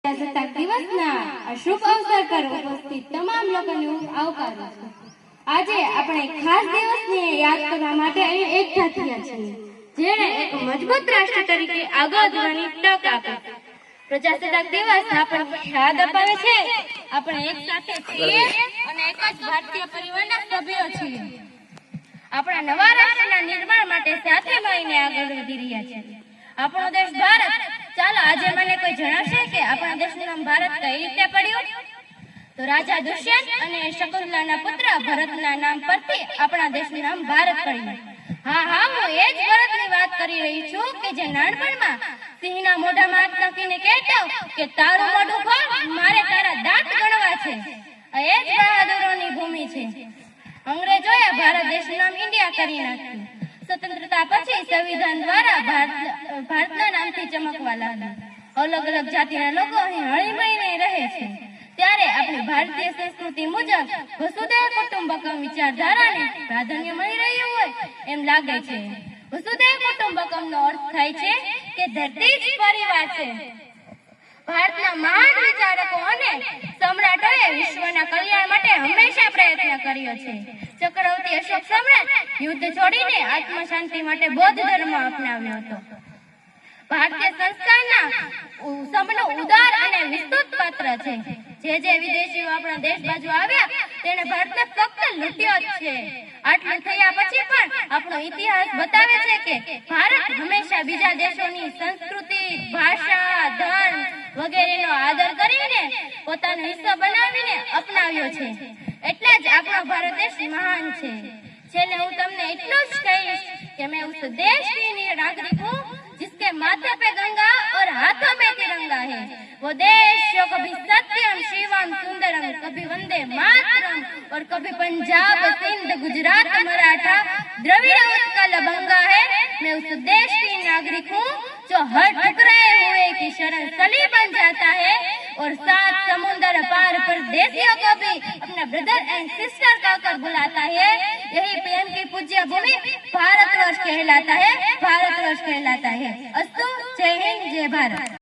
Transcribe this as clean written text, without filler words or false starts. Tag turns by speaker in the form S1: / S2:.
S1: પ્રજાસત્તાક દિવસના આ શુભ અવસર પર ઉપસ્થિત તમામ લોકોને હું આવકારું છું। આજે આપણે ખાસ દિવસને યાદ કરવા માટે અહીં એકઠા થયા છીએ, જેણે એક મજબૂત રાષ્ટ્ર તરીકે આગળ વધવાની તક આપી। પ્રજાસત્તાક દિવસ આપણને યાદ અપાવે છે આપણે એક સાથે છીએ અને એક જ ભારતીય પરિવારના સભ્યો છીએ। આપણા નવા રાષ્ટ્રના નિર્માણ માટે સાથે મળીને આગળ વધી રહ્યા છીએ। આપણો દેશ ભારત। ચાલો આજે મને કોઈ જણાવશે કે આપણા દેશનું નામ ભારત કઈ રીતે પડ્યું? તો રાજા દુષ્યંત અને શકુંતલાના પુત્ર ભરતના નામ પરથી આપણા દેશનું નામ ભારત પડ્યું। હા, હું એ જ ભરતની વાત કરી રહી છું કે જે નાનપણમાં સિંહના મોઢામાં હાથ નાખીને કહેતો કે તારું મોઢું ખોલ, મારે તારા દાંત ગણવા છે। એ જ બહાદુરોની ભૂમિ છે। અંગ્રેજોએ ભારત દેશનું નામ ઇન્ડિયા કરી નાખ્યું। સ્વતંત્રતા પછી સંવિધાન દ્વારા ભારતના નામથી ચમકવા લાગ્યું। અલગ અલગ જાતિના લોકો અહીં હળીમળીને રહે છે। ત્યારે આપણી ભારતીય સંસ્કૃતિ મુજબ વસુધૈવ કુટુંબકમ વિચારધારાને પ્રાધાન્ય મળી રહ્યું હોય એમ લાગે છે। વસુધૈવ કુટુંબકમનો અર્થ થાય છે કે ધરતી જ પરિવાર છે। ભારતના મહાન વિચારકો અને સમ્રાટોએ વિશ્વના કલ્યાણ માટે હંમેશા પ્રયત્ન કર્યો છે। ચક્રવર્તી અશોક સમ્રાટ યુદ્ધ છોડીને આત્મ શાંતિ માટે બૌદ્ધ ધર્મ અપનાવ્યો હતો। ભારતીય સંસ્કારના સૌનું ઉદાર અને વિસ્તૃત પાત્ર છે। જે વિદેશીઓ આપણા દેશ બાજુ આવ્યા તેણે ભારતને ફક્ત લૂંટ્યો જ છે। આટલું થયા પછી પણ આપણો ઇતિહાસ બતાવે છે કે ભારત હંમેશા બીજા દેશોની સંસ્કૃતિ, ભાષા, ધર્મ વગેરેનો આદર કરીને પોતાનો હિસ્સો બનાવીને અપનાવ્યો છે। એટલે જ આપણો ભારત દેશ મહાન છે। છેલ્લે હું તમને એટલું જ કહીશ કે मैं उस देश की नागरिक हूँ जिसके माथे पे गंगा और हाथों में तिरंगा है। वो देश जो कभी सत्यम शिवम सुंदरम, कभी वंदे मातरम और कभी पंजाब सिंध गुजरात मराठा द्रविड़ उत्कल बंगा है। मैं उस देश की नागरिक हूँ जो हर ठुकराए हुए की शरण सली बन जाता है और 7 समुंदर पार परदेसियों को भी अपना ब्रदर एंड सिस्टर कहकर बुलाता है। यही प्रेम की पूज्य भूमि भारतवर्ष कहलाता है। भारतवर्ष कहलाता है। अस्तु, जय हिंद, जय भारत।